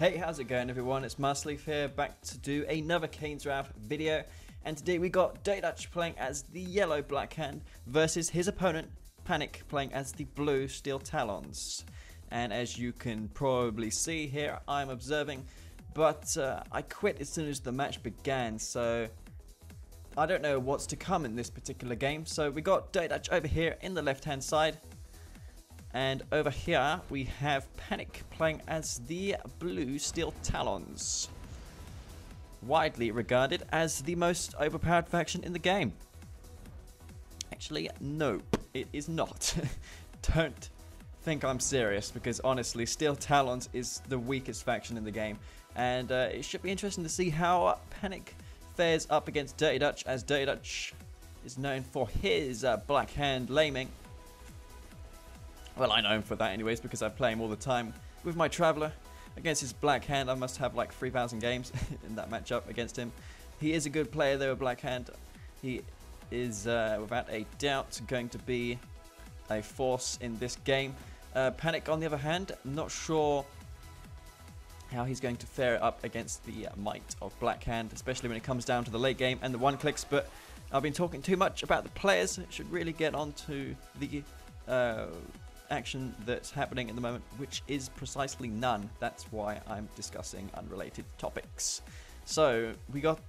Hey, how's it going everyone? It's Marsleaf here, back to do another Kane's Wrath video. And today we got DutcH playing as the yellow Black Hand versus his opponent, Panic, playing as the blue Steel Talons. And as you can probably see here, I'm observing, but I quit as soon as the match began, so I don't know what's to come in this particular game. So we got DutcH over here in the left hand side. And over here we have Panic playing as the blue Steel Talons, widely regarded as the most overpowered faction in the game. Actually, nope, it is not. Don't think I'm serious, because honestly, Steel Talons is the weakest faction in the game. And it should be interesting to see how Panic fares up against DutcH, as DutcH is known for his Black Hand laming. Well, I know him for that anyways, because I play him all the time with my Traveller. Against his Black Hand, I must have like 3,000 games in that matchup against him. He is a good player though, Black Hand. He is, without a doubt, going to be a force in this game. Panic, on the other hand, not sure how he's going to fare up against the might of Black Hand, especially when it comes down to the late game and the one clicks. But I've been talking too much about the players. Should really get on to the action that's happening at the moment, which is precisely none. That's why I'm discussing unrelated topics. So we got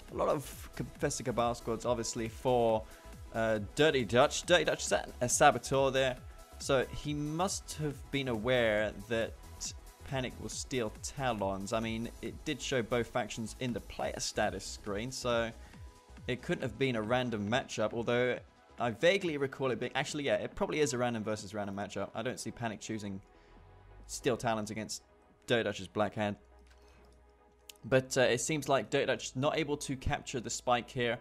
a lot of Confessor Cabal squads, obviously, for DutcH. DutcH is a saboteur there, so he must have been aware that Panic was Steel Talons. I mean, it did show both factions in the player status screen, so it couldn't have been a random matchup, although I vaguely recall it being... Actually, yeah, it probably is a random versus random matchup. I don't see Panic choosing Steel Talons against DutcH's Black Hand. But it seems like DutcH not able to capture the spike here,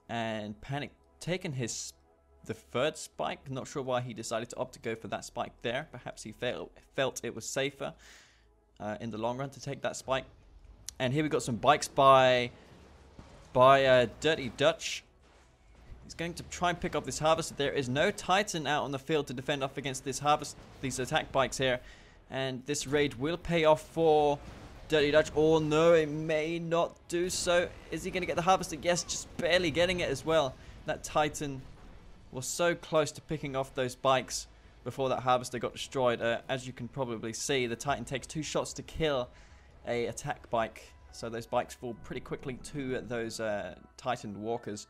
and Panic taking the third spike. Not sure why he decided to opt to go for that spike there. Perhaps he felt it was safer in the long run to take that spike. And here we got some bikes by Dirty Dutch. He's going to try and pick up this harvester. There is no Titan out on the field to defend off against this these attack bikes here. And this raid will pay off for Dirty Dutch. Oh no, it may not do so. Is he going to get the harvester? Yes, just barely getting it as well. That Titan was so close to picking off those bikes before that harvester got destroyed. As you can probably see, the Titan takes 2 shots to kill a attack bike. So those bikes fall pretty quickly to those Titan walkers.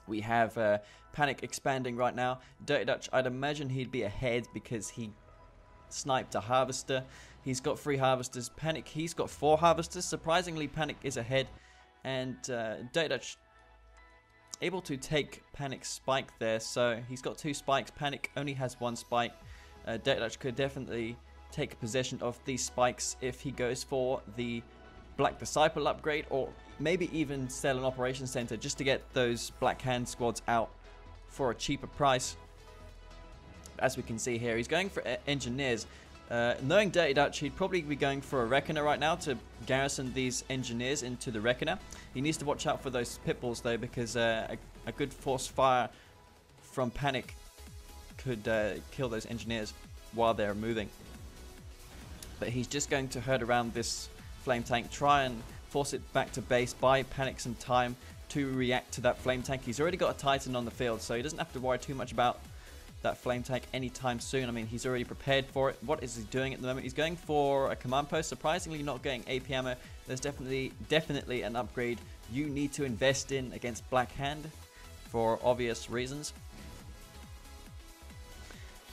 We have Panic expanding right now. Dirty Dutch, I'd imagine he'd be ahead because he sniped a harvester. He's got 3 harvesters. Panic, he's got 4 harvesters. Surprisingly, Panic is ahead. And Dirty Dutch able to take Panic's spike there. So he's got 2 spikes. Panic only has 1 spike. Dirty Dutch could definitely take possession of these spikes if he goes for the Black Disciple upgrade, or maybe even sell an operations center just to get those Black Hand squads out for a cheaper price. As we can see here, he's going for engineers. Knowing Dirty Dutch, he'd probably be going for a Reckoner right now to garrison these engineers into the Reckoner. He needs to watch out for those pitbulls though, because a good force fire from Panic could kill those engineers while they're moving. But he's just going to herd around this flame tank, try and force it back to base, buy Panic some time to react to that flame tank. He's already got a Titan on the field, so he doesn't have to worry too much about that flame tank anytime soon. I mean, he's already prepared for it. What is he doing at the moment? He's going for a command post. Surprisingly, not getting AP ammo. There's definitely an upgrade you need to invest in against Black Hand for obvious reasons.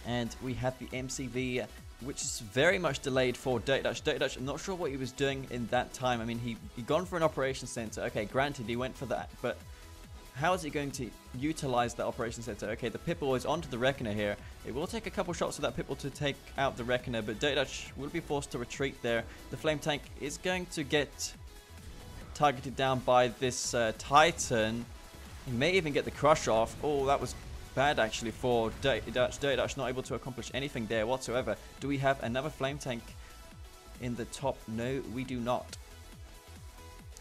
And we have the MCV, which is very much delayed for Dirty Dutch. Dirty Dutch, I'm not sure what he was doing in that time. I mean, he gone for an operations center. Okay, granted, he went for that, but how is he going to utilize that operations center? Okay, the Pitbull is onto the Reckoner here. It will take a couple shots of that Pitbull to take out the Reckoner, but Dirty Dutch will be forced to retreat there. The flame tank is going to get targeted down by this Titan. He may even get the crush off. Oh, that was bad actually for Dirty Dutch. Dirty Dutch not able to accomplish anything there whatsoever. Do we have another flame tank in the top? No, we do not.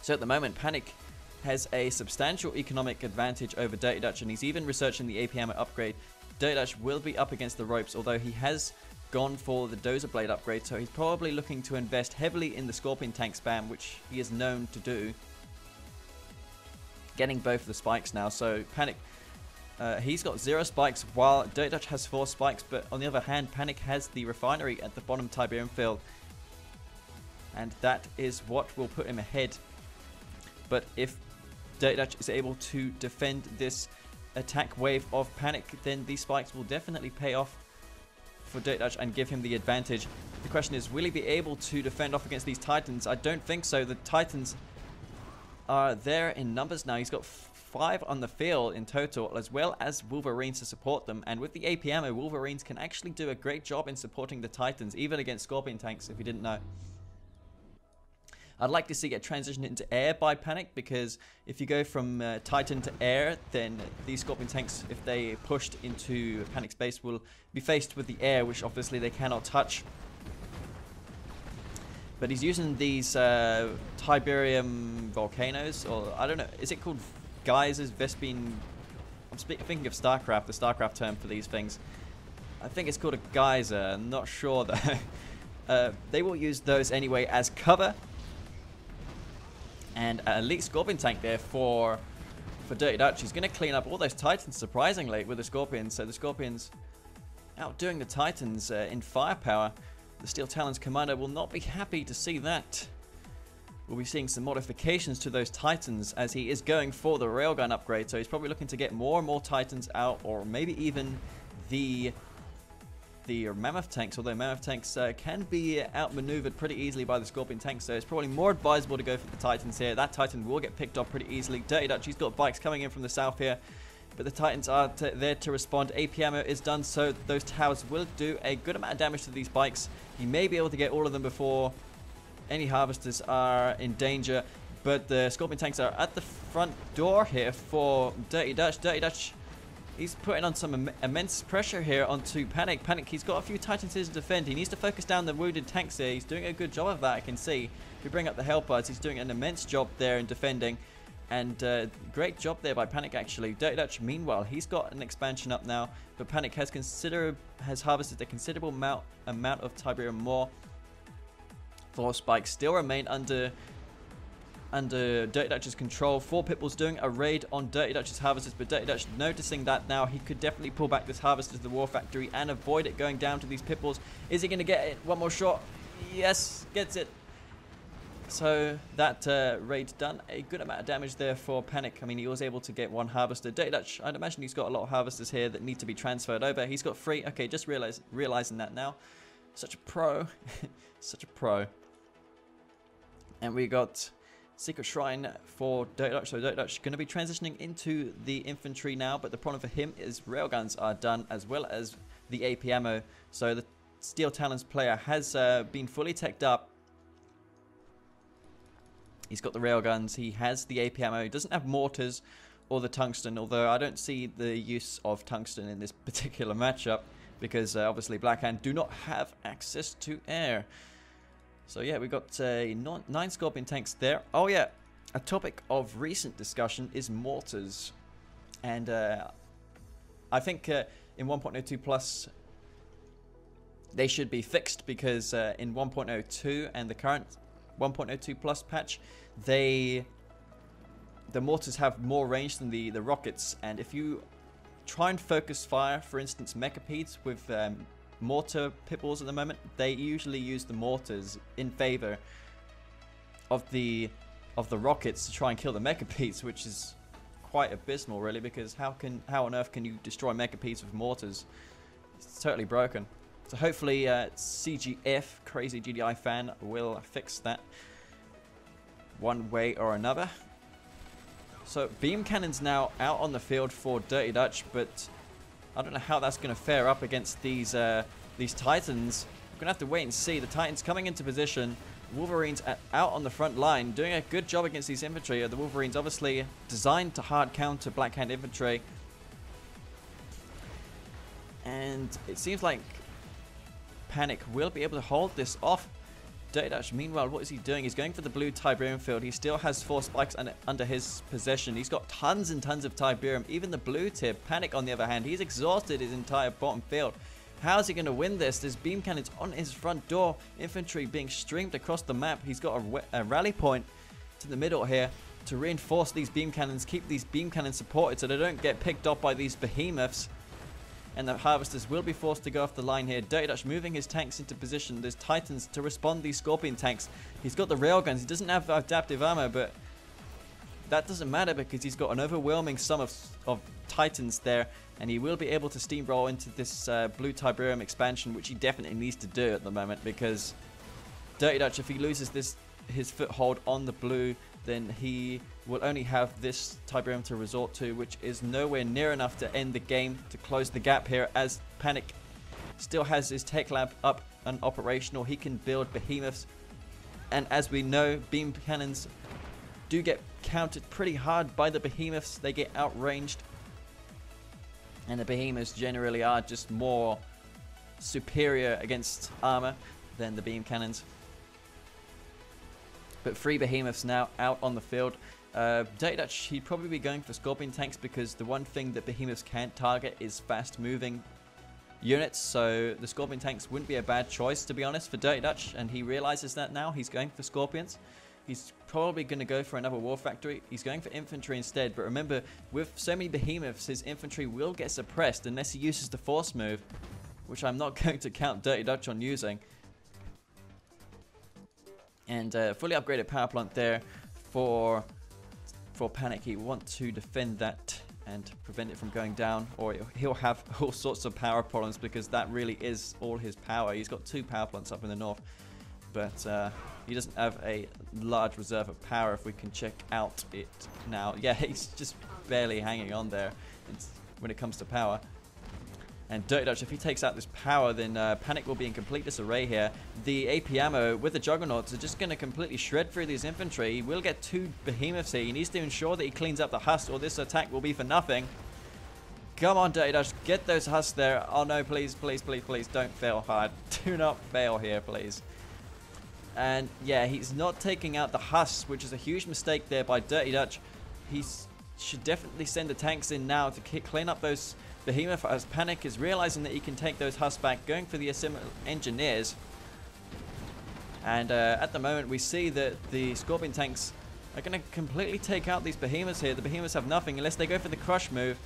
So at the moment, Panic has a substantial economic advantage over Dirty Dutch, and he's even researching the AP ammo upgrade. DutcH will be up against the ropes, although he has gone for the Dozer Blade upgrade, so he's probably looking to invest heavily in the Scorpion Tank spam, which he is known to do. Getting both of the spikes now, so Panic, he's got 0 spikes while DutcH has 4 spikes, but on the other hand, Panic has the refinery at the bottom Tiberium field, and that is what will put him ahead. But if DutcH is able to defend this attack wave of Panic, then these spikes will definitely pay off for DutcH and give him the advantage. The question is, will he be able to defend off against these Titans? I don't think so. The Titans are there in numbers now. He's got 5 on the field in total, as well as Wolverines to support them. And with the AP ammo, Wolverines can actually do a great job in supporting the Titans, even against Scorpion tanks, if you didn't know. I'd like to see it transition into air by Panic, because if you go from Titan to air, then these Scorpion tanks, if they pushed into Panic's base, will be faced with the air, which obviously they cannot touch. But he's using these Tiberium volcanoes, or I don't know, is it called geysers, Vespine? I'm thinking of StarCraft, the StarCraft term for these things. I think it's called a geyser, I'm not sure though. They will use those anyway as cover. And an elite Scorpion tank there for DutcH. He's going to clean up all those Titans, surprisingly, with the Scorpions. So the Scorpions outdoing the Titans in firepower. The Steel Talons commander will not be happy to see that. We'll be seeing some modifications to those Titans as he is going for the railgun upgrade. So he's probably looking to get more and more Titans out, or maybe even the Mammoth tanks, although Mammoth tanks can be outmaneuvered pretty easily by the Scorpion tanks, so it's probably more advisable to go for the Titans here. That Titan will get picked off pretty easily. DutcH, he's got bikes coming in from the south here, but the Titans are there to respond. AP ammo is done, so those towers will do a good amount of damage to these bikes. He may be able to get all of them before any harvesters are in danger, but the Scorpion tanks are at the front door here for DutcH. DutcH, he's putting on some immense pressure here onto Panic. Panic, he's got a few Titans here to defend. He needs to focus down the wounded tanks here. He's doing a good job of that, I can see. If we bring up the Hellbirds, he's doing an immense job there in defending. And great job there by Panic, actually. DutcH, meanwhile, he's got an expansion up now, but Panic has harvested a considerable amount of Tiberium more. 4 spikes still remain under DutcH's control. 4 Pitbulls doing a raid on DutcH's harvesters, but DutcH noticing that now, he could definitely pull back this harvester to the war factory and avoid it going down to these Pitbulls. Is he going to get it? One more shot. Yes, gets it. So that raid done a good amount of damage there for Panic. I mean, he was able to get 1 harvester. DutcH, I'd imagine he's got a lot of harvesters here that need to be transferred over. He's got 3. Okay, just realizing that now. Such a pro. Such a pro. And we got Secret Shrine for DutcH. So DutcH going to be transitioning into the infantry now, but the problem for him is railguns are done, as well as the AP ammo. So the Steel Talons player has been fully teched up. He's got the railguns, he has the AP ammo, he doesn't have mortars or the tungsten, although I don't see the use of tungsten in this particular matchup, because obviously Blackhand do not have access to air. So yeah, we got 9 Scorpion tanks there. Oh yeah, a topic of recent discussion is mortars. And I think in 1.02 Plus, they should be fixed, because in 1.02 and the current 1.02 Plus patch, the mortars have more range than the rockets. And if you try and focus fire, for instance, Mechapedes with mortar Pitbulls at the moment, they usually use the mortars in favor of the rockets to try and kill the Mechapedes, which is quite abysmal, really, because how on earth can you destroy Mechapedes with mortars? It's totally broken. So hopefully CGF, Crazy GDI fan, will fix that one way or another. So beam cannons now out on the field for DutcH, but I don't know how that's going to fare up against these Titans. We're going to have to wait and see. The Titans coming into position. Wolverines out on the front line, doing a good job against these infantry. The Wolverines obviously designed to hard counter Blackhand infantry. And it seems like Panic will be able to hold this off. DutcH, meanwhile, what is he doing? He's going for the blue Tiberium field. He still has 4 spikes under his possession. He's got tons and tons of Tiberium, even the blue tip. Panic, on the other hand, he's exhausted his entire bottom field. How's he going to win this? There's beam cannons on his front door. Infantry being streamed across the map. He's got a rally point to the middle here to reinforce these beam cannons, keep these beam cannons supported so they don't get picked up by these behemoths. And the harvesters will be forced to go off the line here. DirTy moving his tanks into position. There's titans to respond these scorpion tanks. He's got the railguns. He doesn't have adaptive armor, but that doesn't matter because he's got an overwhelming sum of titans there, and he will be able to steamroll into this blue Tiberium expansion, which he definitely needs to do at the moment, because DutcH, if he loses his foothold on the blue, then he will only have this Tiberium to resort to, which is nowhere near enough to end the game, to close the gap here, as Panic still has his tech lab up and operational. He can build behemoths, and as we know, beam cannons do get countered pretty hard by the behemoths. They get outranged, and the behemoths generally are just more superior against armor than the beam cannons. But 3 behemoths now out on the field. DutcH, he'd probably be going for scorpion tanks, because the one thing that behemoths can't target is fast moving units, so the scorpion tanks wouldn't be a bad choice, to be honest, for DutcH, and he realizes that now. He's going for scorpions. He's probably going to go for another war factory. He's going for infantry instead, but remember, with so many behemoths, his infantry will get suppressed unless he uses the force move, which I'm not going to count DutcH on using. And fully upgraded power plant there for Panic. He wants to defend that and prevent it from going down, or he'll have all sorts of power problems, because that really is all his power. He's got 2 power plants up in the north, but he doesn't have a large reserve of power, if we can check out it now. Yeah, he's just barely hanging on there when it comes to power. And DutcH, if he takes out this power, then Panic will be in complete disarray here. The AP ammo with the Juggernauts are just going to completely shred through these infantry. He will get 2 behemoths here. He needs to ensure that he cleans up the husks, or this attack will be for nothing. Come on, DutcH, get those husks there. Oh no, please, please, please, please, don't fail hard. Do not fail here, please. And yeah, he's not taking out the husks, which is a huge mistake there by DutcH. He should definitely send the tanks in now to clean up those behemoth, as Panic is realizing that he can take those husks back, going for the engineers. And at the moment, we see that the scorpion tanks are going to completely take out these behemoths here. The behemoths have nothing unless they go for the crush move.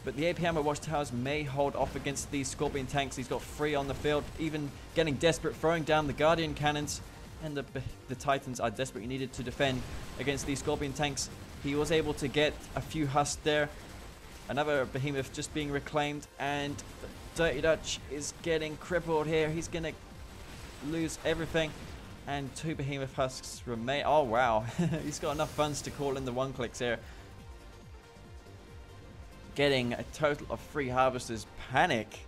But the AP ammo watchtowers may hold off against these scorpion tanks. He's got 3 on the field, even getting desperate, throwing down the guardian cannons. And the titans are desperately needed to defend against these scorpion tanks. He was able to get a few husks there. Another behemoth just being reclaimed, and DutcH is getting crippled here. He's going to lose everything, and 2 behemoth husks remain. Oh wow, he's got enough funds to call in the 1-clicks here. Getting a total of 3 harvesters. Panic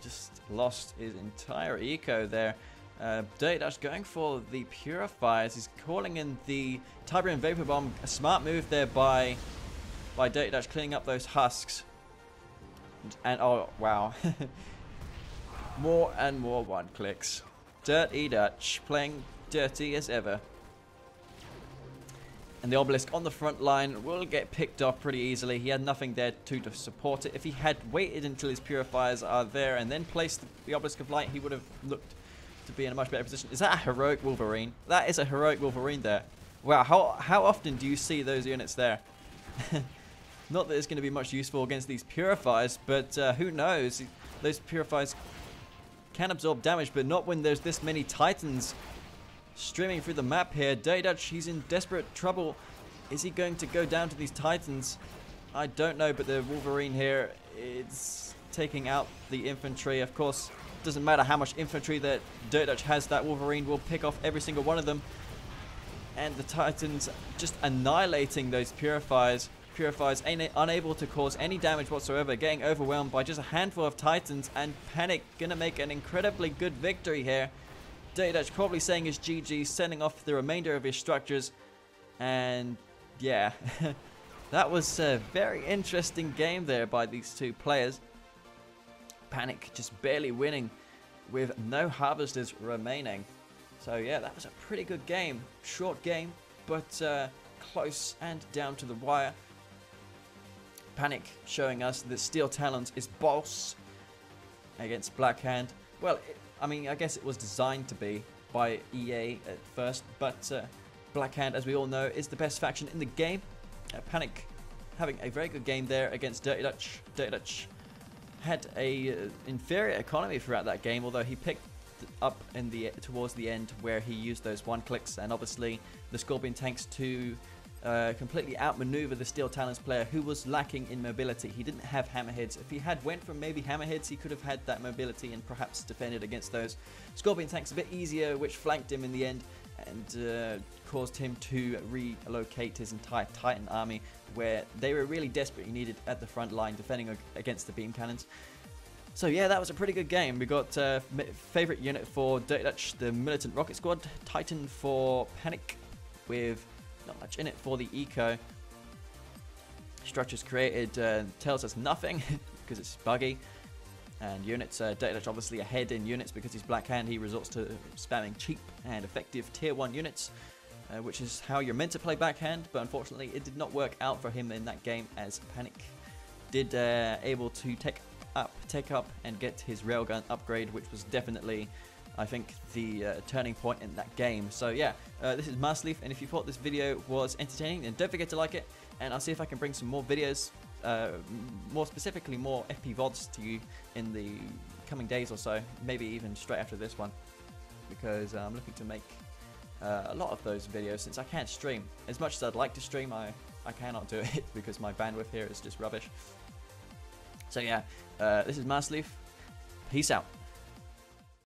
just lost his entire eco there. DutcH going for the purifiers. He's calling in the Tiberium Vapor Bomb. A smart move there by DutcH, cleaning up those husks. And oh wow, more and more 1-clicks. DutcH playing dirty as ever. And the obelisk on the front line will get picked off pretty easily. He had nothing there to support it. If he had waited until his purifiers are there and then placed the obelisk of light, he would have looked to be in a much better position. Is that a heroic Wolverine? That is a heroic Wolverine there. Wow, how often do you see those units there? Not that it's going to be much useful against these purifiers, but who knows? Those purifiers can absorb damage, but not when there's this many titans streaming through the map here. DutcH, he's in desperate trouble. Is he going to go down to these titans? I don't know, but the Wolverine here is taking out the infantry. Of course, it doesn't matter how much infantry that DutcH has, that Wolverine will pick off every single one of them. And the titans just annihilating those purifiers. Purifiers unable to cause any damage whatsoever, getting overwhelmed by just a handful of titans, and Panic gonna make an incredibly good victory here. DutcH probably saying his GG, sending off the remainder of his structures, and yeah, that was a very interesting game there by these 2 players. Panic just barely winning with no harvesters remaining. So yeah, that was a pretty good game. Short game, but close and down to the wire. Panic showing us that Steel Talons is boss. against Black Hand. Well, I mean, I guess it was designed to be by EA at first, but Black Hand, as we all know, is the best faction in the game. Panic having a very good game there against DutcH. DutcH had a inferior economy throughout that game, although he picked up in towards the end where he used those one clicks, and obviously the Scorpion tanks to completely outmaneuver the Steel Talons player, who was lacking in mobility. He didn't have hammerheads. If he had went for maybe hammerheads, he could have had that mobility and perhaps defended against those Scorpion tanks a bit easier, which flanked him in the end and caused him to relocate his entire Titan army, where they were really desperately needed at the front line defending against the beam cannons. So yeah, that was a pretty good game. We got favorite unit for DutcH, the Militant Rocket Squad, Titan for Panic, with not much in it for the eco. Structures created tells us nothing because it's buggy. And units, DutcH obviously ahead in units because he's Black Hand. He resorts to spamming cheap and effective tier 1 units, which is how you're meant to play Black Hand, but unfortunately it did not work out for him in that game, as Panic did able to take up and get his railgun upgrade, which was definitely, I think, the turning point in that game. So yeah, this is Marsleaf, and if you thought this video was entertaining, then don't forget to like it, and I'll see if I can bring some more videos, more specifically more FP VODs to you in the coming days or so, maybe even straight after this one, because I'm looking to make a lot of those videos. Since I can't stream as much as I'd like to stream, I cannot do it because my bandwidth here is just rubbish. So yeah, this is Marsleaf. Peace out.